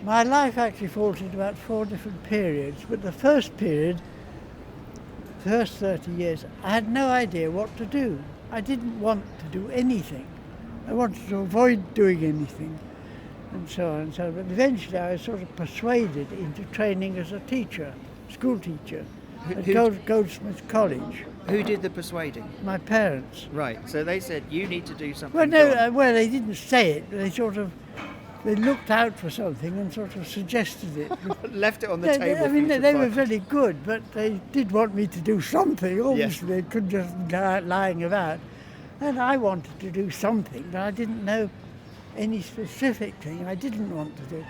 My life actually falls into about 4 different periods, but the first period, the first 30 years, I had no idea what to do. I didn't want to do anything. I wanted to avoid doing anything, and so on and so on. But eventually I was sort of persuaded into training as a teacher, school teacher, at Goldsmiths College. Who did the persuading? My parents. Right, so they said, you need to do something. Well, no, well, they didn't say it, but they looked out for something and sort of suggested it. Left it on the table. I mean, they were very good, but they did want me to do something. Obviously, Yes. they couldn't just go out lying about. And I wanted to do something, but I didn't know any specific thing I didn't want to do.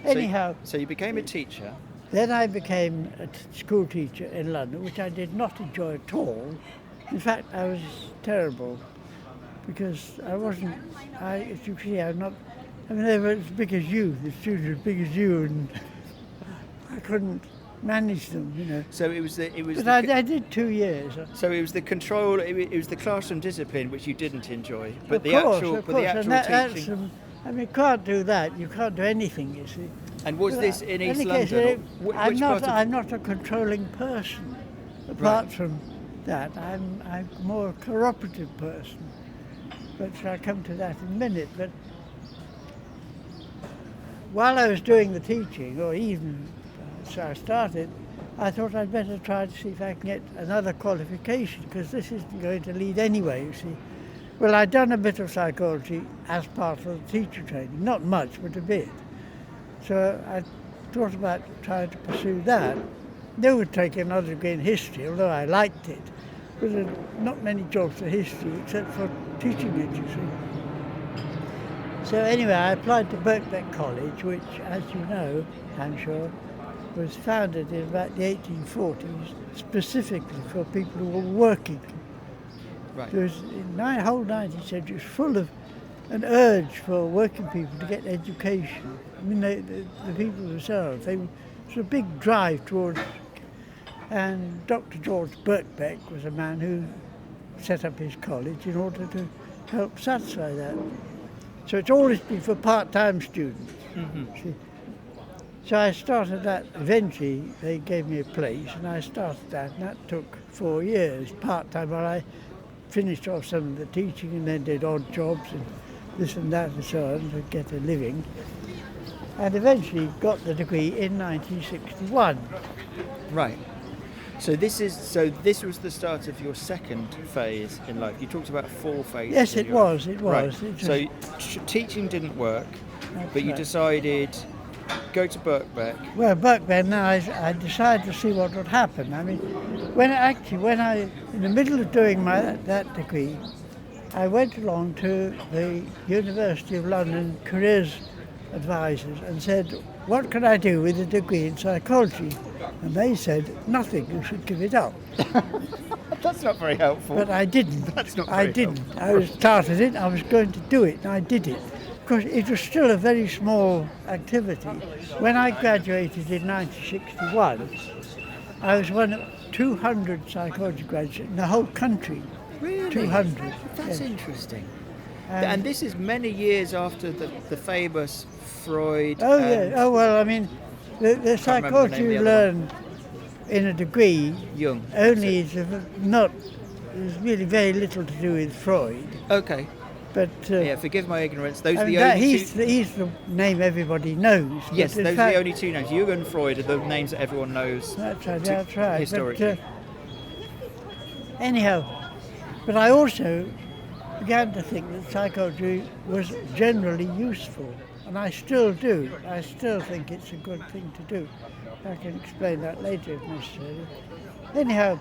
Anyhow, So you became a teacher. then I became a school teacher in London, which I did not enjoy at all. In fact, I was terrible because I wasn't, as you can see, I'm not, I mean, they were as big as you, the students were as big as you, and I couldn't manage them, you know. So it was But I did 2 years. So it was the control. It was the classroom discipline which you didn't enjoy, but Of the course, actual, of but the course, actual and teaching. I mean, you can't do that. You can't do anything, you see. And was this in East any case, London? Or which part of- I'm not a controlling person. Apart Right. from that, I'm more a cooperative person. But I'll come to that in a minute. But while I was doing the teaching, or even so I started, I thought I'd better try to see if I can get another qualification, because this isn't going to lead anywhere, you see. Well, I'd done a bit of psychology as part of the teacher training, not much, but a bit. So I thought about trying to pursue that. They would take another degree in history, although I liked it. But there are not many jobs for history except for teaching it, you see. So anyway, I applied to Birkbeck College, which, as you know, I'm sure, was founded in about the 1840s, specifically for people who were working. Right. There was, in the whole 19th century, was full of an urge for working people to get education. I mean, the people themselves, there was a big drive towards, and Dr. George Birkbeck was a man who set up his college in order to help satisfy that. So it's always been for part-time students. See. So I started that. Eventually, they gave me a place, and I started that, and that took 4 years, part-time, while I finished off some of the teaching and then did odd jobs and this and that and so on to get a living. And eventually got the degree in 1961. Right. So this was the start of your second phase in life. You talked about 4 phases. Yes, in it your was. life. It was. Right. It So teaching didn't work, That's but you right. decided go to Birkbeck. Well, Birkbeck, now I decided to see what would happen. I mean, when I, in the middle of doing that degree, I went along to the University of London Careers Advisors and said, what can I do with a degree in psychology? And they said, nothing, you should give it up. That's not very helpful. But I didn't. That's not I very didn't. helpful. I started it, I was going to do it, and I did it. Because it was still a very small activity. When I graduated in 1961, I was one of 200 psychology graduates in the whole country. Really? 200. That's yes. interesting. And this is many years after the famous Freud. Oh, and yeah. Oh, well, I mean, the remember the psychology name you of the other learn in a degree Jung. only is there's really very little to do with Freud. Okay. But Yeah, forgive my ignorance. Those I are mean, the only he's the name everybody knows. Yes, but in those are fact- the only 2 names. Jung and Freud are the names that everyone knows. That's right, to- that's right. historically. Anyhow, but I also began to think that psychology was generally useful, and I still do. I still think it's a good thing to do. I can explain that later if necessary. Anyhow,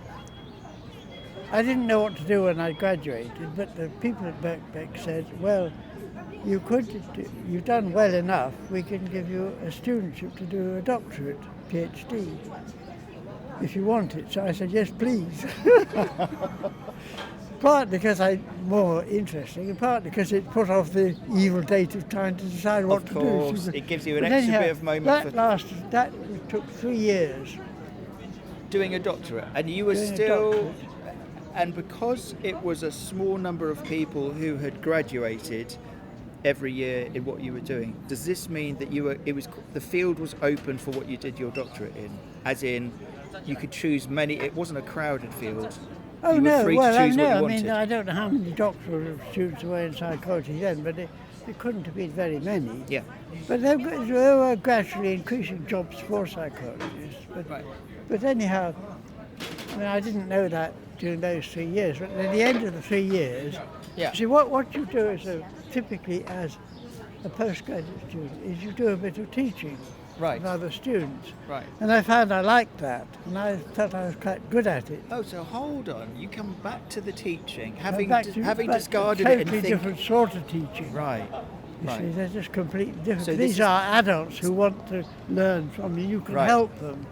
I didn't know what to do when I graduated, but the people at Birkbeck said, well, you've done well enough, we can give you a studentship to do a doctorate, PhD, if you want it. So I said, yes, please. Partly because I'm more interesting, and partly because it put off the evil date of trying to decide what Of to do. course, it gives you an But extra anyhow, bit of moment that took 3 years. doing a doctorate, and you were Doing a still. doctorate. And because it was a small number of people who had graduated, every year in what you were doing. Does this mean that the field was open for what you did your doctorate in? As in, you could choose many. It wasn't a crowded field. Oh you were no, free well to I choose know. what you I wanted. mean, I don't know how many doctoral students were in psychology then, but it couldn't have been very many. Yeah. But there were gradually increasing jobs for psychologists. But anyhow, I mean, I didn't know that during those 3 years. But at the end of the 3 years, Yeah. see, what you do typically as a postgraduate student is you do a bit of teaching Right. of other students. Right. And I found I liked that, and I felt I was quite good at it. Oh, so hold on. You come back to the teaching, having But discarded it and totally think. different sort of teaching. Right. You see, Right. they're just completely different. So this These is- are adults who want to learn from you. You can Right. help them.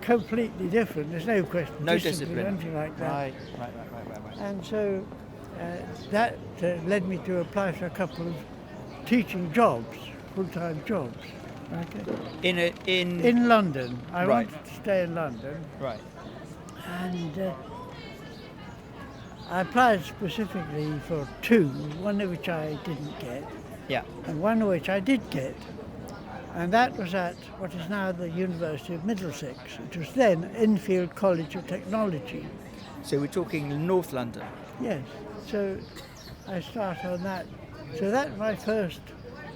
Completely different. There's no question. No or discipline. anything like that. Right. And so that led me to apply for a couple of teaching jobs, full-time jobs. Okay. In London. I Right. wanted to stay in London, Right. and I applied specifically for two, one of which I didn't get, Yeah. and one of which I did get. And that was at what is now the University of Middlesex, which was then Enfield College of Technology. So we're talking North London. Yes, so I started on that. So that's my first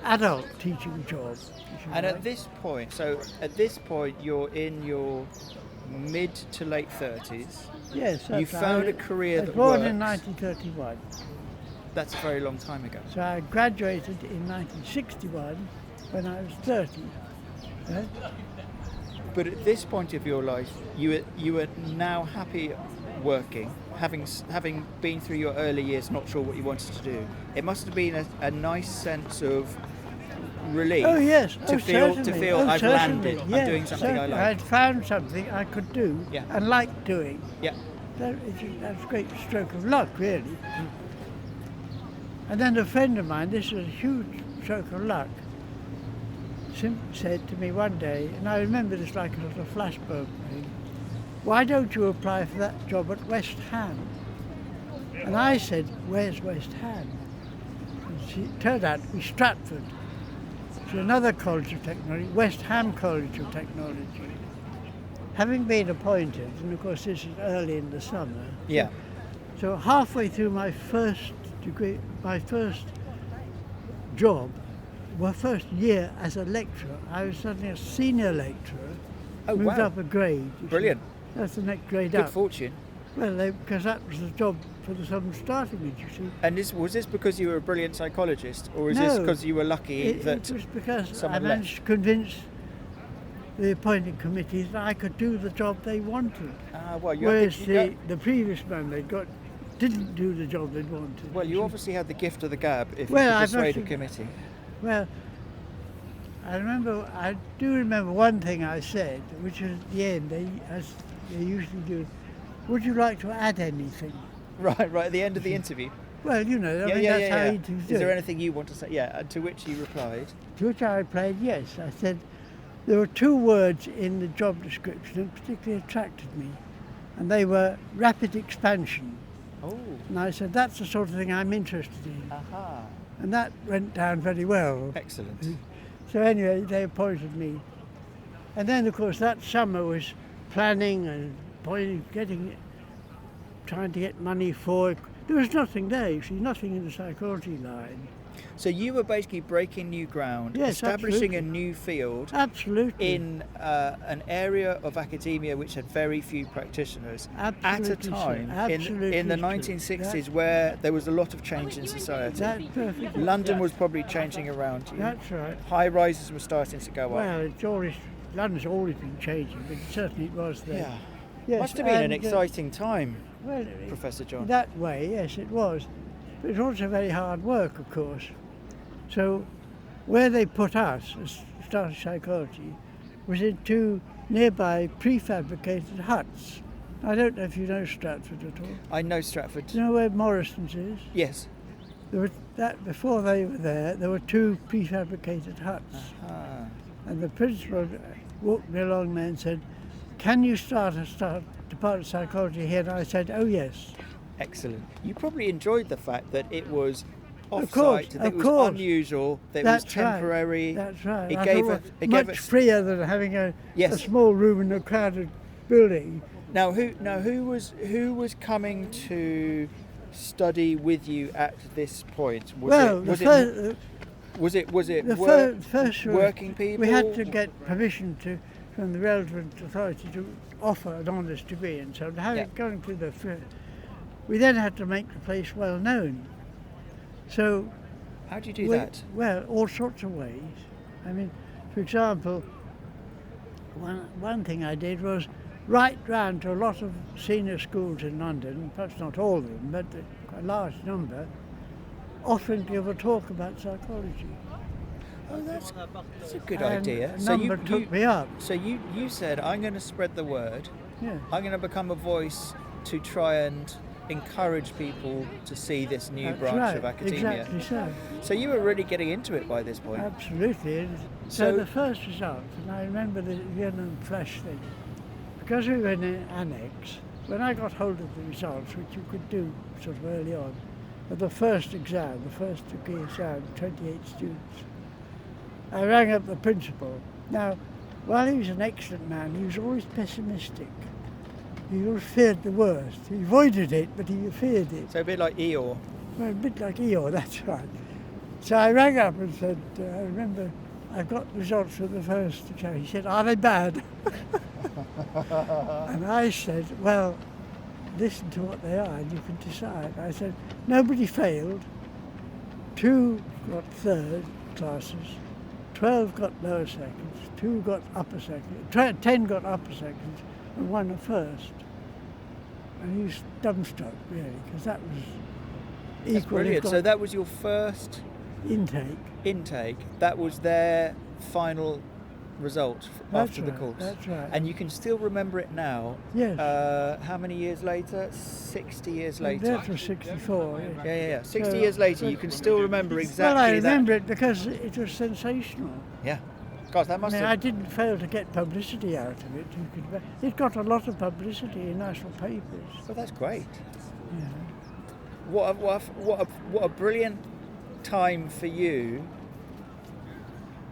adult teaching job. if you And like. at this point, you're in your mid to late 30s. Yes, you that's found right. a career I was that born worked. in 1931. That's a very long time ago. So I graduated in 1961 when I was 30. Right? But at this point of your life, you were now happy working, having been through your early years, not sure what you wanted to do. It must have been a nice sense of relief. Oh yes, to feel certainly. I've Certainly. landed. Yes, I'm doing something I certainly. like. I'd found something I could do Yeah. and liked doing. Yeah. That's a great stroke of luck, really. And then a friend of mine, this was a huge stroke of luck, said to me one day, and I remember this like a sort of flashbulb thing, why don't you apply for that job at West Ham? And I said, where's West Ham? And it turned out to be Stratford. So another college of technology, West Ham College of Technology. Having been appointed, and of course this is early in the summer, Yeah. so halfway through my first degree, my first job, my first year as a lecturer, I was suddenly a senior lecturer, Oh, moved wow. up a grade. you see. Brilliant. That's the next grade Good up. fortune. Well, because that was the job for the someone starting with, you see. And was this because you were a brilliant psychologist, or is this No. because you were lucky It that was because I someone managed left? to convince the appointing committees that I could do the job they wanted. Well, you Whereas had the previous man they got didn't do the job they wanted. well, you see. obviously had the gift of the gab if Well, you I could persuade a must have- committee. Well, I do remember one thing I said, which was at the end, as they usually do, would you like to add anything? Right at the end of the interview. Well, you know, I mean, that's how you do Is there it. anything you want to say? Yeah, and to which you replied, To which I replied, yes. I said, there were two words in the job description that particularly attracted me, and they were rapid expansion. oh, And I said, that's the sort of thing I'm interested in. aha, And that went down very well. excellent. So anyway, they appointed me. And then, of course, that summer was planning and trying to get money for it. There was nothing there, you see, nothing in the psychology line. So you were basically breaking new ground, Yes, establishing absolutely. a new field Absolutely. in an area of academia which had very few practitioners Absolutely, at a time sir. Absolutely in the true. 1960s where there was a lot of change in society. That's perfect. London was probably changing around you. That's right. High rises were starting to go up. Well, London's always been changing, but certainly it was then. Yeah. Yes, Must have been an and, exciting time, well, Professor John. in that way, yes, it was. But it was also very hard work, of course. So where they put us, as starting psychology, was in two nearby prefabricated huts. I don't know if you know Stratford at all. I know Stratford. Do you know where Morrison's is? Yes. Before they were there were two prefabricated huts. Ah. And the principal walked me along there and said, can you start a department of psychology here? And I said, oh yes. Excellent. You probably enjoyed the fact that it was off-site, that it was unusual, that it was temporary. That's right. It I gave thought us much freer than having a Yes. small room in a crowded building. Now who was coming to study with you at this point? Was it First working people? We had to get permission from the relevant authority to offer an honours degree, and so going through the first, we then had to make the place well known. So how do you do that? Well, all sorts of ways. I mean, for example, one thing I did was write round to a lot of senior schools in London, perhaps not all of them, but a large number, offering to give a talk about psychology. Oh, that's a good idea. A number took me up. So you said, I'm going to spread the word. Yeah. I'm going to become a voice to try and encourage people to see this new branch of academia. Exactly so. So you were really getting into it by this point. Absolutely. So the first result, and I remember the Vietnam flash thing, because we were in an annex, when I got hold of the results, which you could do sort of early on, at the first exam, the first degree exam, 28 students, I rang up the principal. Now, while he was an excellent man, he was always pessimistic. He always feared the worst. He avoided it, but he feared it. So a bit like Eeyore. Well, a bit like Eeyore, that's right. So I rang up and said, I remember I've got results for the first exam. He said, are they bad? And I said, well, listen to what they are and you can decide. I said, nobody failed. 2 got third classes. 12 got lower seconds, 2 got upper seconds, 10 got upper seconds, and 1 a first. And he was dumbstruck, really, because that was equally. That's brilliant. So that was your first intake. That was their final result after the course. That's right. And you can still remember it now. Yes. How many years later? 60 years later. That was 64. Yes. Yeah. 60 years later, you can still remember exactly that. Well, I remember it because it was sensational. Yeah. Gosh, that must have... I didn't fail to get publicity out of it. It got a lot of publicity in national papers. Well, that's great. Yeah. What a brilliant time for you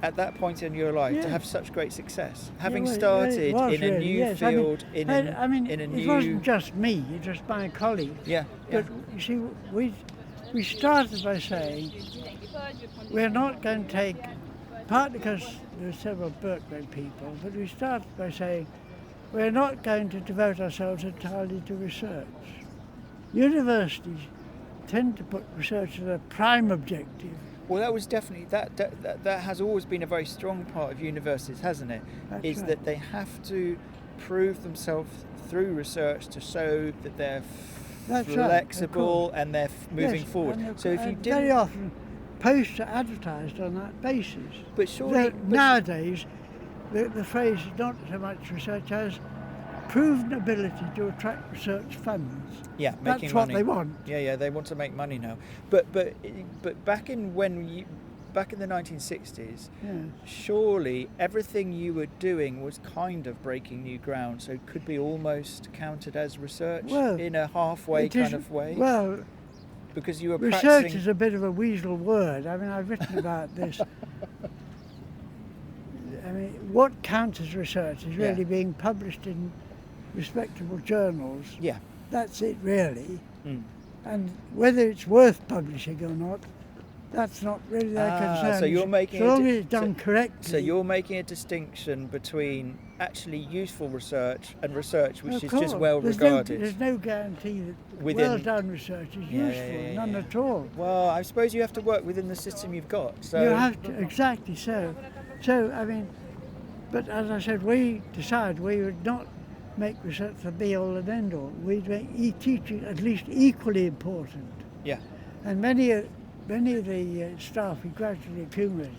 at that point in your life to have such great success, having started in a new field, in a new... It wasn't just me; it was my colleagues. Yeah. But you see, we started by saying we're not going to take, partly because there were several Berkeley people, but we started by saying we're not going to devote ourselves entirely to research. Universities tend to put research as a prime objective. Well, that was definitely that has always been a very strong part of universities, hasn't it? That's right. That they have to prove themselves through research to show that they're flexible and they're moving forward. So if you didn't, very often posts are advertised on that basis. But surely nowadays, the phrase is not so much research as proven ability to attract research funds. Yeah, that's making what money. they want. Yeah, they want to make money now. But back in the 1960s, surely everything you were doing was kind of breaking new ground, so it could be almost counted as research in a halfway kind of way. Well, because you were research practicing... is a bit of a weasel word. I mean, I've written about this. I mean, what counts as research is really being published in respectable journals. Yeah. That's it, really. And whether it's worth publishing or not, that's not really their concern. So you're making so long as it's done correctly. So you're making a distinction between actually useful research and research which is just well regarded. There's no guarantee that well done research is useful, none at all. Well, I suppose you have to work within the system you've got. So you have to, exactly so. So, I mean, but as I said, we decided we would not make research the be-all and end-all. We'd make teaching at least equally important. Yeah. And many of the staff we gradually accumulated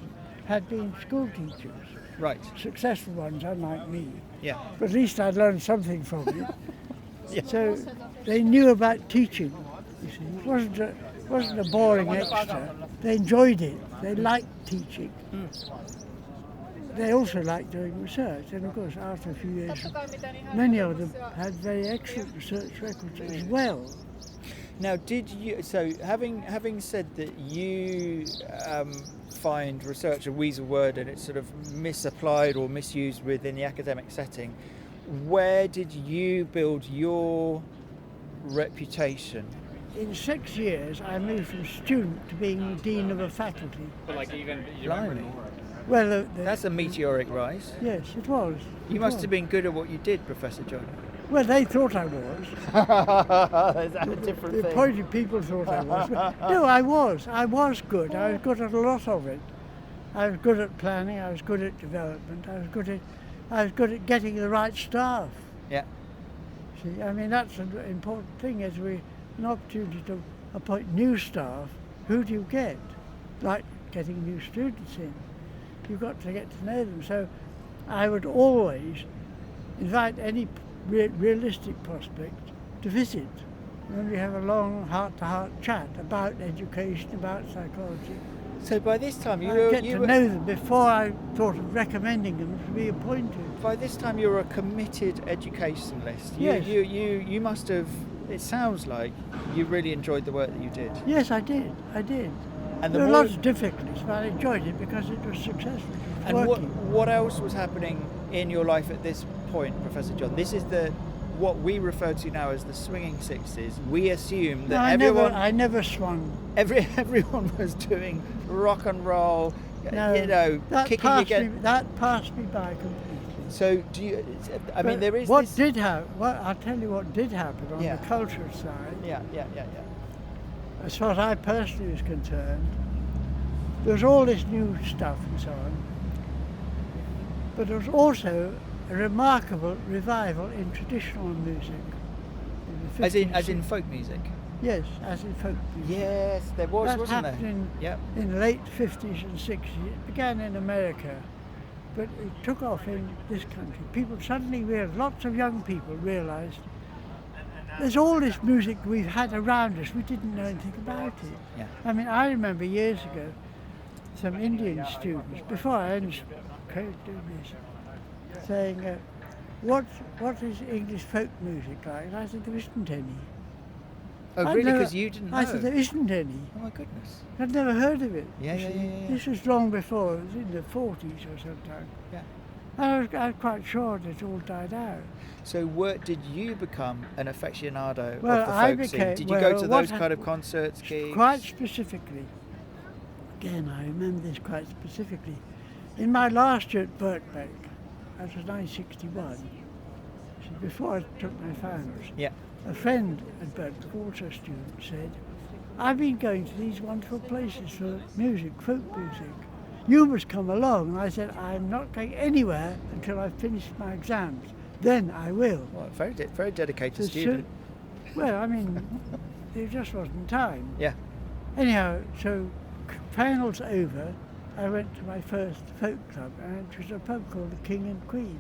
had been school teachers. Right. Successful ones, unlike me. Yeah. But at least I'd learned something from it. So they knew about teaching. You see, it wasn't a boring extra. They enjoyed it. They liked teaching. They also liked doing research, and of course after a few years many of them had very excellent research records as well. Now, did you? So, having said that, you find research a weasel word and it's sort of misapplied or misused within the academic setting. Where did you build your reputation? In 6 years, I moved from student to being dean of a faculty. But like even you Blimey. remember more. Well, That's a meteoric rise. yes, it was. You must have been good at what you did, Professor John. Well, they thought I was. Is that a different The thing? appointed people thought I was. But no, I was. I was good. I was good at a lot of it. I was good at planning. I was good at development. I was good at getting the right staff. Yeah. See, I mean that's an important thing. As an opportunity to appoint new staff, who do you get? Like getting new students in. You've got to get to know them. So I would always invite any realistic prospect to visit. And then we have a long heart-to-heart chat about education, about psychology. So by this time I get to know them before I thought of recommending them to be appointed. By this time you're a committed educationalist. Yes. You must have. It sounds like you really enjoyed the work that you did. Yes, I did. And There were lots of difficulties, but I enjoyed it because it was successful. It was And working. what else was happening in your life at this point, Professor John? This is what we refer to now as the swinging 60s. We assume that I never swung. everyone was doing rock and roll, No, that kicking passed again. that passed me by completely. So do you? I mean, But there is what this. did happen. I'll tell you what did happen on Yeah. the cultural side. Yeah. As far as I personally was concerned, there was all this new stuff and so on, but there was also a remarkable revival in traditional music. In the As in 50s. folk music. Yes, as in folk music. Yes, there was, That wasn't happened there? in the late 50s and 60s. It began in America, but it took off in this country. People suddenly realized, lots of young people realized, there's all this music we've had around us, we didn't know anything about it. Yeah. I mean, I remember years ago, some Indian students, before I started doing this, saying, what is English folk music like? And I said, there isn't any. Oh, I'd really? never- Because you didn't know? I said, there isn't any. Oh my goodness. I'd never heard of it. Yeah, you yeah, see. yeah, yeah. This was long before, it was in the 40s or sometime. Yeah. And I was quite sure that it all died out. So, did you become an aficionado Well, of the I folk scene? became- Did you go well, to what those kind of concerts, gigs? Quite specifically. Again, I remember this quite specifically. In my last year at Birkbeck, that was 1961, so before I took my finals, Yeah. a friend at Birkbeck, also a student, said, I've been going to these wonderful places for music, folk music. You must come along. And I said, I'm not going anywhere until I've finished my exams. Then I will. Well, very dedicated So- student. Well, I mean, there just wasn't time. Yeah. Anyhow, so finals over, I went to my first folk club, and it was a pub called the King and Queen,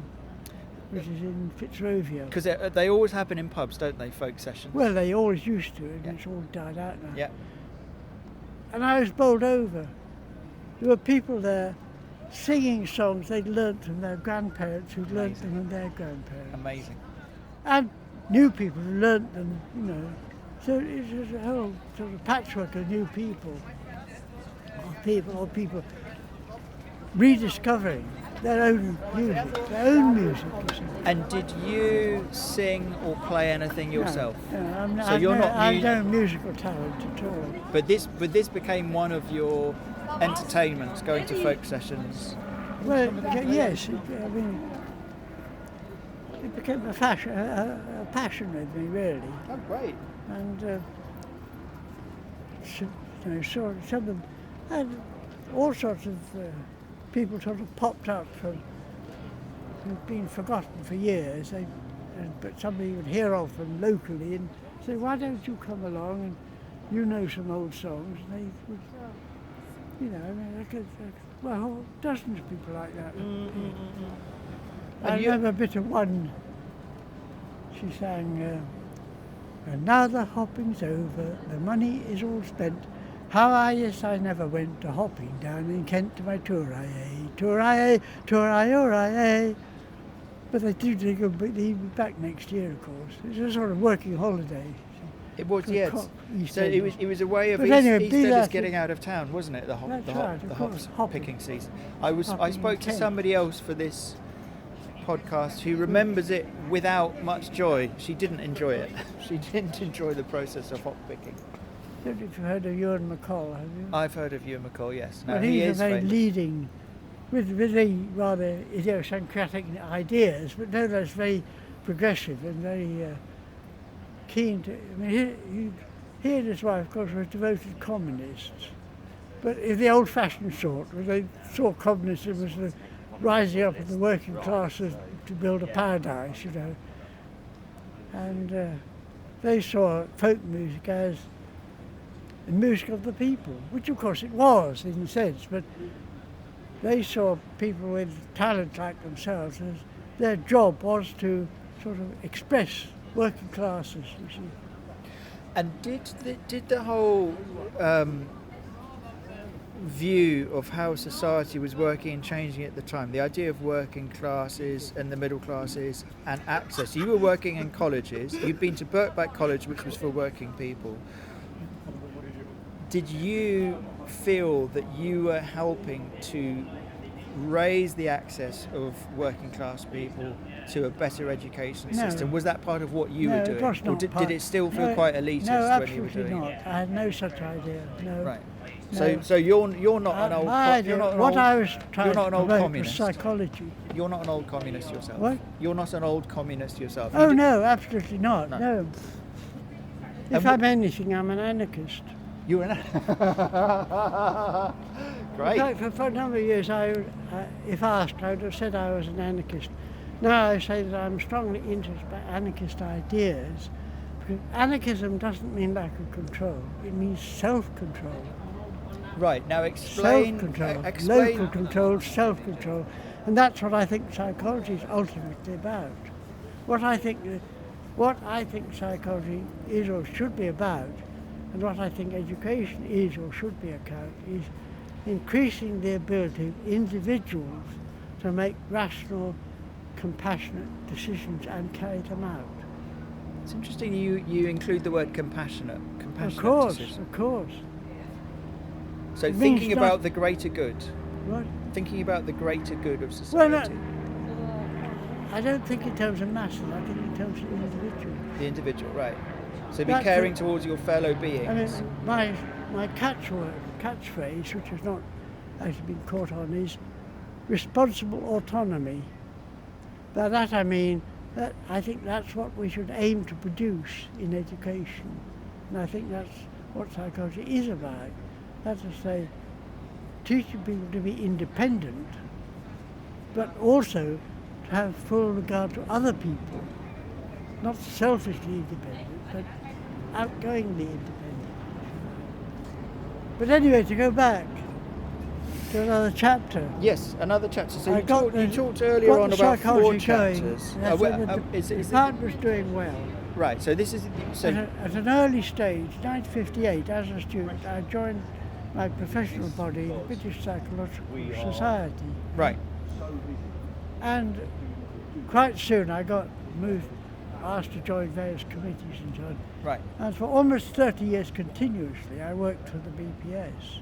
which is in Fitzrovia. Because they always happen in pubs, don't they, folk sessions? Well, they always used to, and Yeah. it's all died out now. Yeah. And I was bowled over. There were people there singing songs they'd learnt from their grandparents, who'd learnt them from their grandparents. Amazing. And new people who learnt them, you know. So it was a whole sort of patchwork of new people, or people rediscovering their own music, you see. And did you sing or play anything yourself? No, So you're not I've no musical talent at all. But this became one of your entertainments, going to folk sessions. Well, yes, I mean, it became a passion with me, really. Oh, great. And some of them had all sorts of people sort of popped up who'd been forgotten for years, but somebody would hear of them locally and say, why don't you come along, and you know some old songs, and they would, you know, I mean, well, dozens of people like that. I And you- remember a bit of one, she sang, and now the hopping's over, the money is all spent. How yes, I never went to hopping down in Kent to my tour-ie, tour-ie, tour-ie. But they do, they'll be back next year, of course. It's a sort of working holiday. It was, The yes. crop, So it was a way of But anyway, be Easterners that getting out of town, wasn't it? The That's right, of course, hop hopping. picking season. I Hopping spoke in to Kent. somebody else for this podcast who remembers it without much joy. She didn't enjoy it. She didn't enjoy the process of hop picking. I don't know if you've heard of Ewan McCall, have you? I've heard of Ewan McCall, yes. No, Well, he he's a is very famous. leading, with very rather idiosyncratic ideas, but no less very progressive and very keen to. I mean, he and his wife, of course, were devoted communists, but in the old-fashioned sort, where they saw communism as the rising up of the working classes to build a paradise, you know. And they saw folk music as the music of the people, which of course it was in a sense, but they saw people with talent like themselves as their job was to sort of express working classes, you see. And did the whole view of how society was working and changing at the time, the idea of working classes and the middle classes and access, you were working in colleges, you'd been to Birkbeck College, which was for working people. Did you feel that you were helping to raise the access of working class people to a better education No. system? Was that part of what you were doing? It was Or not did it still feel no, quite elitist no, when you were absolutely doing not. it? I had no such idea. No. Right. No. So you're not an old My idea- you're not an what old, I was trying you're not to an old promote was communist. psychology. You're not an old communist yourself. What? You're not an old communist yourself. You Oh did- no, absolutely not. No. No. And If I'm anything, I'm an anarchist. You were an Great. In fact, for a number of years, if asked, I would have said I was an anarchist. Now I say that I'm strongly interested by anarchist ideas, because anarchism doesn't mean lack of control. It means self-control. Right. Now explain. Self-control, Explain. local control, self-control, and that's what I think psychology is ultimately about. What I think psychology is or should be about, and what I think education is or should be about, is increasing the ability of individuals to make rational, compassionate decisions and carry them out. It's interesting you include the word compassionate. Of course, decision. of course. So It thinking means about not- the greater good. What? Thinking about the greater good of Well, no, society. I don't think in terms of masses, I think in terms of individuals. The individual, right. So be That's caring it. towards your fellow beings. I mean, my catchphrase, which has not actually been caught on, is responsible autonomy. By that I mean that I think that's what we should aim to produce in education. And I think that's what psychology is about. That's to say, teaching people to be independent, but also to have full regard to other people. Not selfishly independent, but outgoingly independent. But anyway, to go back to another chapter. Yes, another chapter. So I you got talked the- earlier got on the about 4 psychology going, chapters. and I said that the Is it- department was doing well. right. So this is At an early stage, 1958, as a student, I joined my professional body, the British Psychological Society. right. And quite soon I got asked to join various committees and so on. Right. And for almost 30 years continuously, I worked for the BPS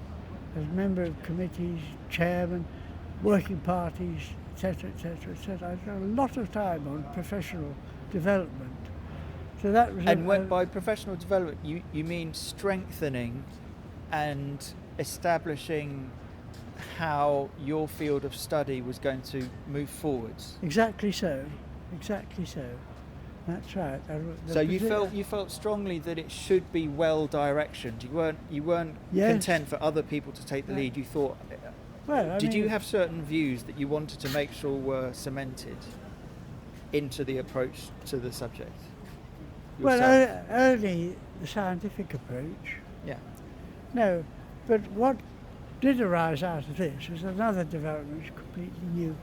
as a member of committees, chairman, working parties, etc., etc., etc. I spent a lot of time on professional development. So that was And when, by professional development, you mean strengthening and establishing how your field of study was going to move forwards. exactly so. That's right. So you felt strongly that it should be well directioned. You weren't Yes. content for other people to take the lead. You thought. Well, Did you have certain views that you wanted to make sure were cemented into the approach to the subject? Well, yourself? only the scientific approach. Yeah. No, but what did arise out of this was another development which was completely new.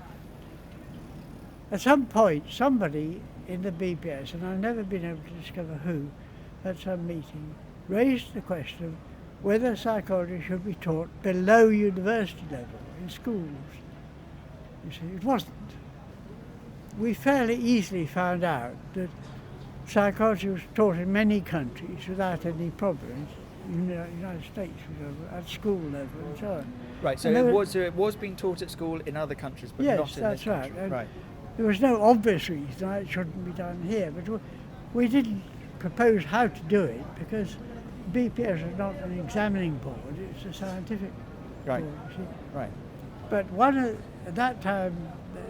At some point, somebody in the BPS, and I've never been able to discover who, at some meeting, raised the question of whether psychology should be taught below university level in schools. You see, it wasn't. We fairly easily found out that psychology was taught in many countries without any problems. In the United States, for example, at school level and so on. Right, so it was being taught at school in other countries, but yes, not in that's this right. country. And Right. there was no obvious reason why it shouldn't be done here, but we didn't propose how to do it because BPS is not an examining board; it's a scientific Right. board. You see. Right. But at that time,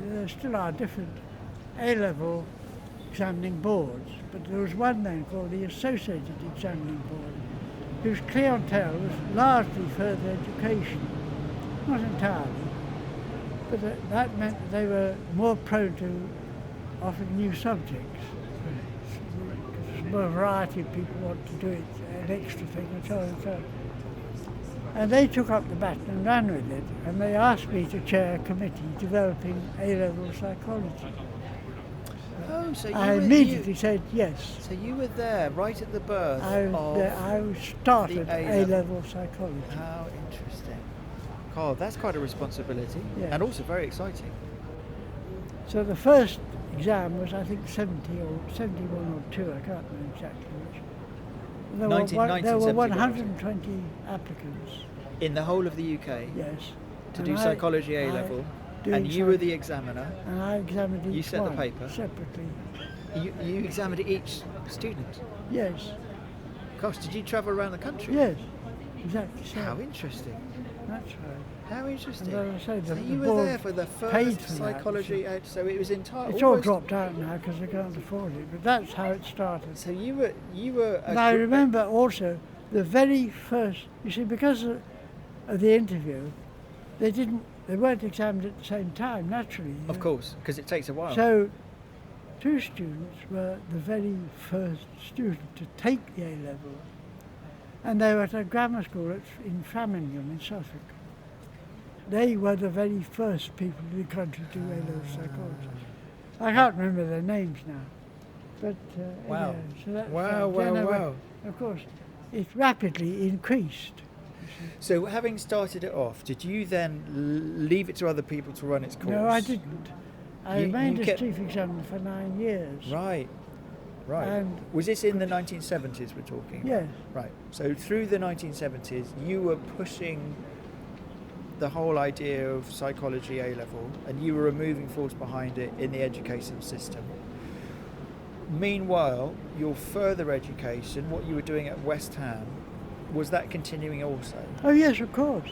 there still are different A-level examining boards, but there was one then called the Associated Examining Board, whose clientele was largely further education, not entirely, but that meant that they were more prone to offering new subjects, because more variety of people want to do it, an extra thing and so on and so on. And they took up the baton and ran with it, and they asked me to chair a committee developing A-level psychology. Oh, so I immediately said yes. So you were there right at the birth I started the A-level. A-level psychology. How interesting. God, that's quite a responsibility, Yeah. and also very exciting. So the first exam was, I think, 70 or 71 or 2, I can't remember exactly which. There were 1970, 120 applicants, In the whole of the UK, yes. to And do I- psychology I A-level, doing and you were the examiner. And I examined each You set the one paper? separately. You examined each student. Yes, Gosh, did you travel around the country? yes, exactly so. How interesting. That's right. How interesting. And as I say, So the you were board there for the paid first for that, psychology, so it was entire. It's all dropped out now because they can't afford it, but that's how it started. So you were. And I remember also the very first, you see, because of the interview, they weren't examined at the same time, naturally. Of course, because it takes a while. So, 2 students were the very first student to take the A-level, and they were at a grammar school in Framingham in Suffolk. They were the very first people in the country to do A-level psychology. I can't remember their names now, but Wow. yeah, so that's Wow. Of course, it rapidly increased. So having started it off, did you then leave it to other people to run its course? No, I didn't. I You remained as kept- chief examiner for 9 years. Right. And Was this in the 1970s we're talking? yes, Right. So through the 1970s, you were pushing the whole idea of psychology A-level, and you were a moving force behind it in the education system. Meanwhile, your further education, what you were doing at West Ham, was that continuing also? oh yes, of course.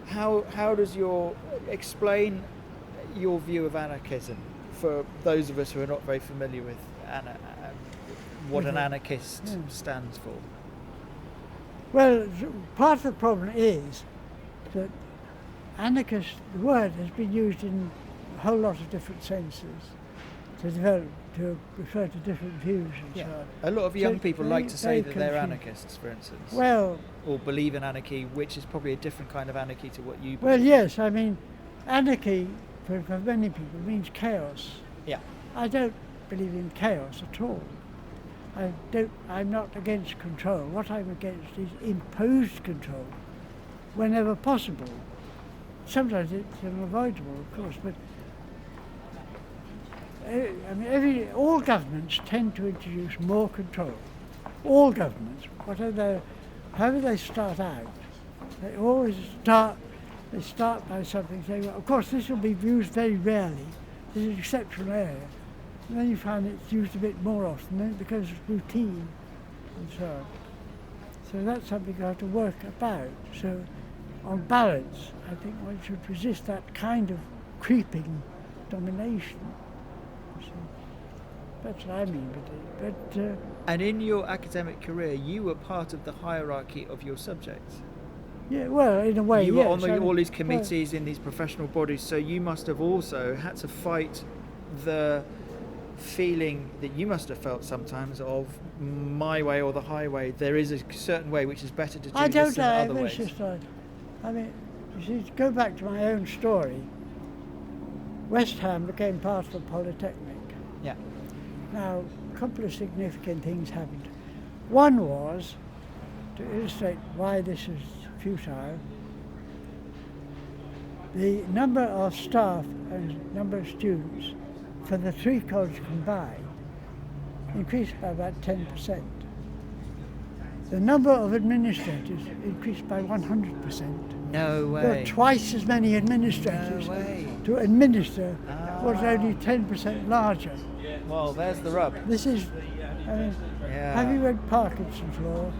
How does explain your view of anarchism for those of us who are not very familiar with what an anarchist Yeah. stands for? Well, part of the problem is that anarchist, the word has been used in a whole lot of different senses to refer to different views and so on. A lot of young So people very- like to say very that they're confusing. anarchists, for instance, Well, or believe in anarchy, which is probably a different kind of anarchy to what you believe. well, yes. I mean, anarchy for many people means chaos. Yeah. I don't believe in chaos at all. I'm not against control. What I'm against is imposed control whenever possible. Sometimes it's unavoidable, of course, but I mean, all governments tend to introduce more control. All governments, however they start out, they always start by something saying, well, of course this will be used very rarely, this is an exceptional area. And then you find it's used a bit more often, then it becomes routine and so on. So that's something you have to work about. So on balance, I think one should resist that kind of creeping domination. So that's what I mean with it. But And in your academic career, you were part of the hierarchy of your subjects. yeah, well, in a way, You were yes. on I mean, all these well, committees in these professional bodies, so you must have also had to fight the feeling that you must have felt sometimes of my way or the highway. There is a certain way which is better to do I this don't than know. other It's ways. just I mean, you see, to go back to my own story, West Ham became part of the Polytechnic. Yeah. Now, a couple of significant things happened. One was, to illustrate why this is futile, the number of staff and number of students for the three colleges combined increased by about 10%. The number of administrators increased by 100%. No way. There were twice as many administrators. No way. To administer was only 10% larger. Well, there's the rub. This is, I mean, Yeah. have you read Parkinson's Law?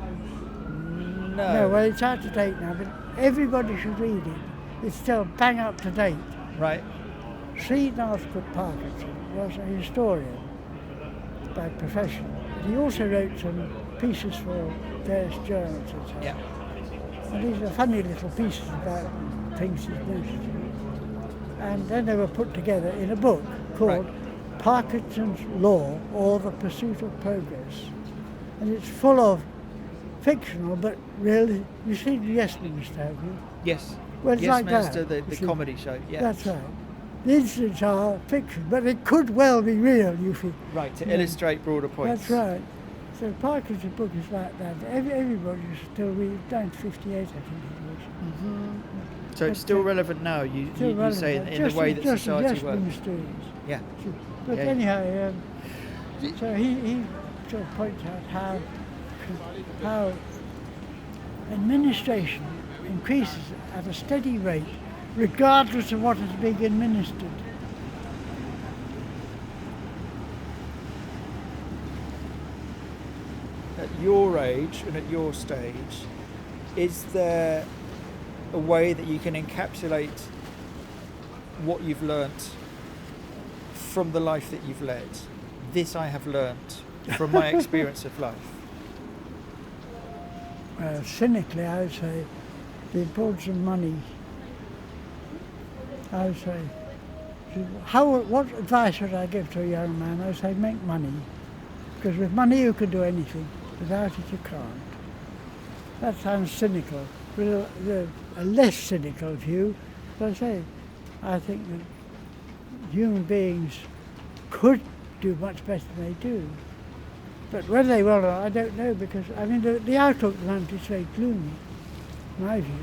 No. No, well, it's out of date now, but everybody should read it. It's still bang up to date. Right. C. Northcote Parkinson was a historian by profession, but he also wrote some pieces for various journals and so on. Yeah. And these are funny little pieces about things he's noticed. And then they were put together in a book called Parkinson's Law, or The Pursuit of Progress. And it's full of fictional but real. You seen Yes Minister, have you? Yes. Well, it's Yes, like Minister, that, the you see. comedy show. Yeah. That's right. The incidents are fiction, but they could well be real, you feel. Right, to illustrate broader points. That's right. So Parkinson's book is like that. Everybody still reads, 1958 I think it was. So it's still relevant now, you say, in the way that just society Yes works. Minister is. Yeah. But Yeah. anyhow, so he sort of points out how administration increases at a steady rate regardless of what is being administered. At your age and at your stage, is there a way that you can encapsulate what you've learnt from the life that you've led? This I have learnt from my experience of life. Cynically, I would say the importance of money. I would say, what advice would I give to a young man? I would say, make money. Because with money you can do anything. Without it you can't. That sounds cynical. But a less cynical view, as I say, I think that human beings could do much better than they do. But whether they will or not, I don't know, because I mean the outlook at the moment is very gloomy, in my view.